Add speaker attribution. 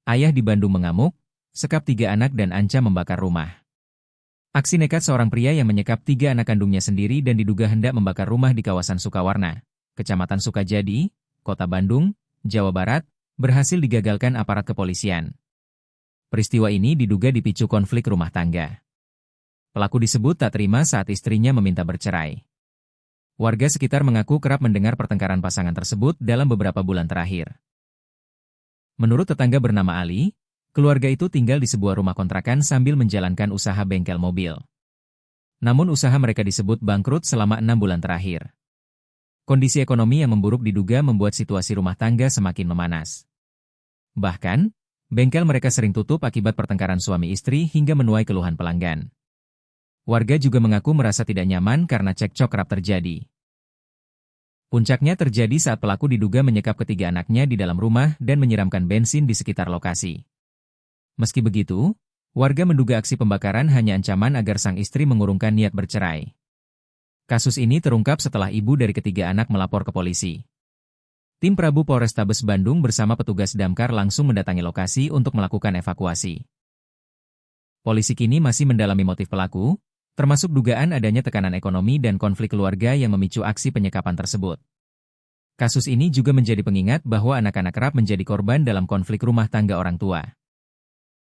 Speaker 1: Ayah di Bandung mengamuk, sekap 3 anak dan ancam membakar rumah. Aksi nekat seorang pria yang menyekap 3 anak kandungnya sendiri dan diduga hendak membakar rumah di kawasan Sukawarna, Kecamatan Sukajadi, Kota Bandung, Jawa Barat, berhasil digagalkan aparat kepolisian. Peristiwa ini diduga dipicu konflik rumah tangga. Pelaku disebut tak terima saat istrinya meminta bercerai. Warga sekitar mengaku kerap mendengar pertengkaran pasangan tersebut dalam beberapa bulan terakhir. Menurut tetangga bernama Ali, keluarga itu tinggal di sebuah rumah kontrakan sambil menjalankan usaha bengkel mobil. Namun usaha mereka disebut bangkrut selama 6 bulan terakhir. Kondisi ekonomi yang memburuk diduga membuat situasi rumah tangga semakin memanas. Bahkan, bengkel mereka sering tutup akibat pertengkaran suami istri hingga menuai keluhan pelanggan. Warga juga mengaku merasa tidak nyaman karena cekcok kerap terjadi. Puncaknya terjadi saat pelaku diduga menyekap ketiga anaknya di dalam rumah dan menyiramkan bensin di sekitar lokasi. Meski begitu, warga menduga aksi pembakaran hanya ancaman agar sang istri mengurungkan niat bercerai. Kasus ini terungkap setelah ibu dari ketiga anak melapor ke polisi. Tim Prabu Polrestabes Bandung bersama petugas damkar langsung mendatangi lokasi untuk melakukan evakuasi. Polisi kini masih mendalami motif pelaku, termasuk dugaan adanya tekanan ekonomi dan konflik keluarga yang memicu aksi penyekapan tersebut. Kasus ini juga menjadi pengingat bahwa anak-anak kerap menjadi korban dalam konflik rumah tangga orang tua.